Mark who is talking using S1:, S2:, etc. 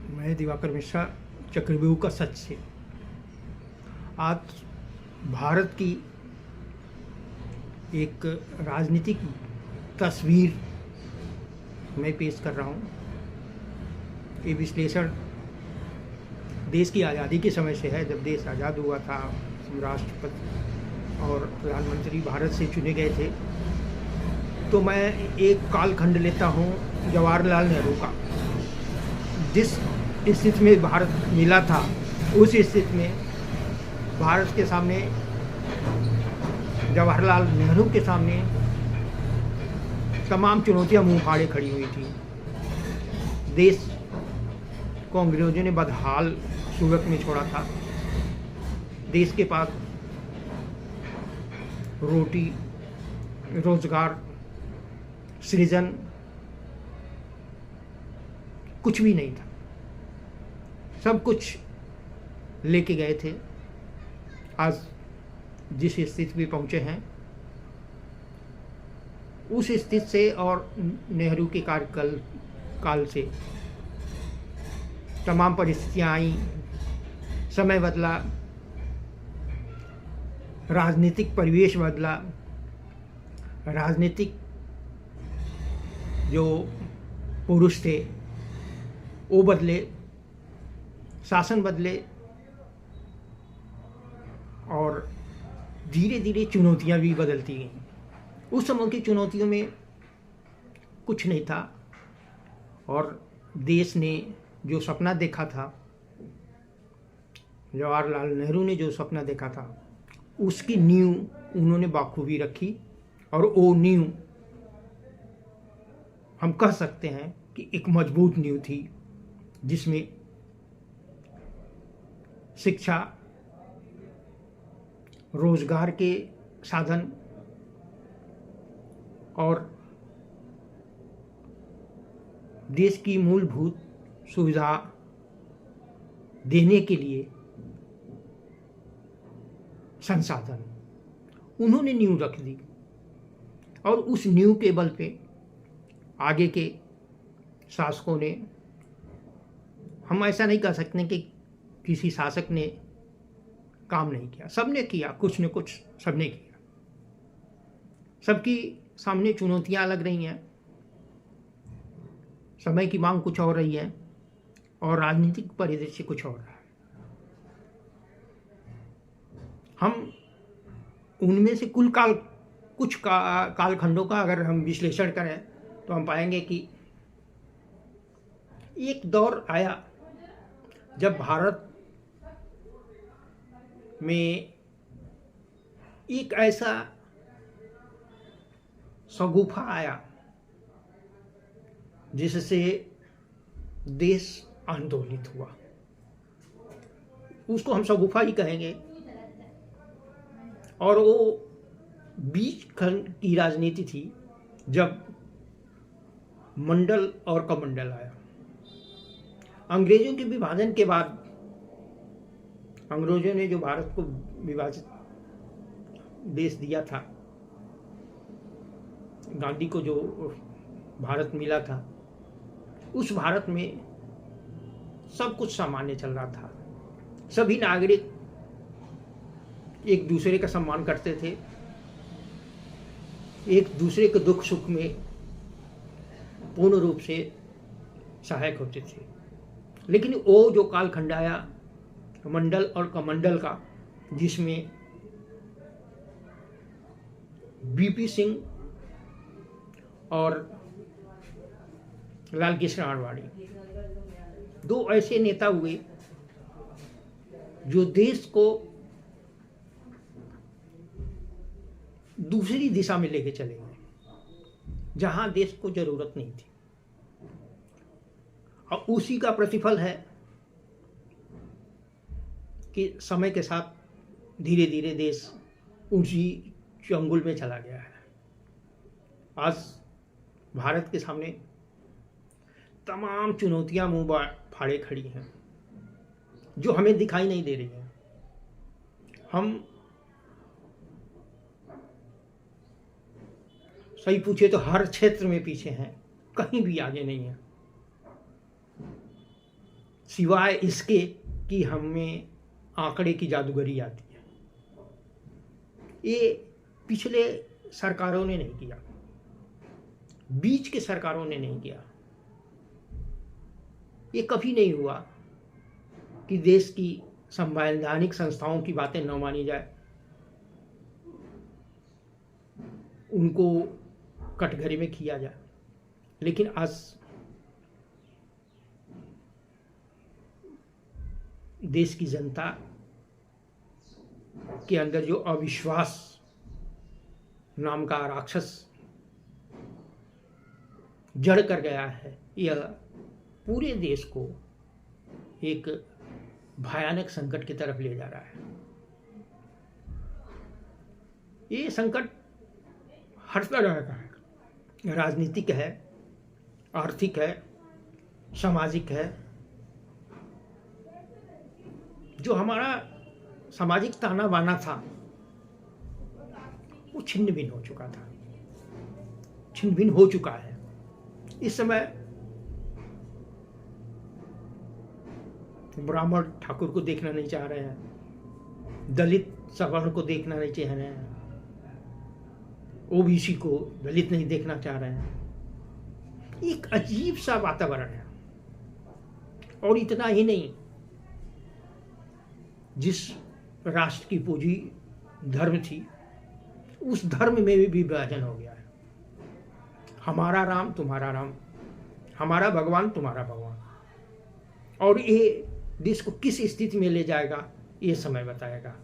S1: मैं दिवाकर मिश्रा, चक्रव्यूह का सच से। आज भारत की एक राजनीतिक तस्वीर मैं पेश कर रहा हूँ। ये विश्लेषण देश की आज़ादी के समय से है, जब देश आज़ाद हुआ था। राष्ट्रपति और प्रधानमंत्री भारत से चुने गए थे। तो मैं एक कालखंड लेता हूँ जवाहरलाल नेहरू का। जिस स्थिति में भारत मिला था, उस स्थिति में भारत के सामने, जवाहरलाल नेहरू के सामने तमाम चुनौतियां मुंह फाड़े खड़ी हुई थी। देश को अंग्रेजों ने बदहाल सूरत में छोड़ा था। देश के पास रोटी, रोजगार, सृजन कुछ भी नहीं था। सब कुछ लेके गए थे। आज जिस स्थिति में पहुंचे हैं, उस स्थिति से और नेहरू के कार्यकाल से तमाम परिस्थितियां आई, समय बदला, राजनीतिक परिवेश बदला, राजनीतिक जो पुरुष थे वो बदले, शासन बदले और धीरे धीरे चुनौतियां भी बदलती गईं। उस समय की चुनौतियों में कुछ नहीं था और देश ने जो सपना देखा था, जवाहरलाल नेहरू ने जो सपना देखा था, उसकी नींव उन्होंने बाखूबी रखी। और वो नींव हम कह सकते हैं कि एक मजबूत नींव थी, जिसमें शिक्षा, रोजगार के साधन और देश की मूलभूत सुविधा देने के लिए संसाधन उन्होंने नींव रख दी। और उस नींव के बल पे आगे के शासकों ने, हम ऐसा नहीं कह सकते कि किसी शासक ने काम नहीं किया, सबने किया, कुछ न कुछ सबने किया। सबकी सामने चुनौतियां अलग रही हैं, समय की मांग कुछ और रही है और राजनीतिक परिदृश्य कुछ और रहा। हम उनमें से कुछ कालखंडों का अगर हम विश्लेषण करें तो हम पाएंगे कि एक दौर आया जब भारत में एक ऐसा शगुफा आया जिससे देश आंदोलित हुआ। उसको हम शगुफा ही कहेंगे। और वो बीच खंड की राजनीति थी, जब मंडल और कमंडल आया। अंग्रेजों के विभाजन के बाद अंग्रेजों ने जो भारत को विभाजित देश दिया था, गांधी को जो भारत मिला था, उस भारत में सब कुछ सामान्य चल रहा था। सभी नागरिक एक दूसरे का सम्मान करते थे, एक दूसरे के दुख सुख में पूर्ण रूप से सहायक होते थे। लेकिन वो जो कालखंड आया मंडल और कमंडल का, जिसमें बीपी सिंह और लाल कृष्ण आडवाणी दो ऐसे नेता हुए जो देश को दूसरी दिशा में लेके चले गए, जहां देश को जरूरत नहीं थी। और उसी का प्रतिफल है कि समय के साथ धीरे धीरे देश उसी चंगुल में चला गया है। आज भारत के सामने तमाम चुनौतियां मुंह फाड़े खड़ी हैं, जो हमें दिखाई नहीं दे रही हैं। हम सही पूछे तो हर क्षेत्र में पीछे हैं, कहीं भी आगे नहीं है। सिवाय इसके कि हमें आंकड़े की जादूगरी आती है। ये पिछले सरकारों ने नहीं किया, बीच के सरकारों ने नहीं किया। ये कभी नहीं हुआ कि देश की संवैधानिक संस्थाओं की बातें न मानी जाए, उनको कटघरे में किया जाए। लेकिन आज देश की जनता के अंदर जो अविश्वास नाम का राक्षस जड़ कर गया है, यह पूरे देश को एक भयानक संकट की तरफ ले जा रहा है। ये संकट हर तरह का है, राजनीतिक है, आर्थिक है, सामाजिक है। जो हमारा सामाजिक ताना बाना था वो छिन्न भिन्न हो चुका था, छिन्न भिन्न हो चुका है। इस समय ब्राह्मण ठाकुर को देखना नहीं चाह रहे हैं, दलित सवर्ण को देखना नहीं चाह रहे हैं, ओबीसी को दलित नहीं देखना चाह रहे हैं। एक अजीब सा वातावरण है। और इतना ही नहीं, जिस राष्ट्र की पूंजी धर्म थी, उस धर्म में भी विभाजन हो गया है। हमारा राम तुम्हारा राम, हमारा भगवान तुम्हारा भगवान। और ये देश को किस स्थिति में ले जाएगा, ये समय बताएगा।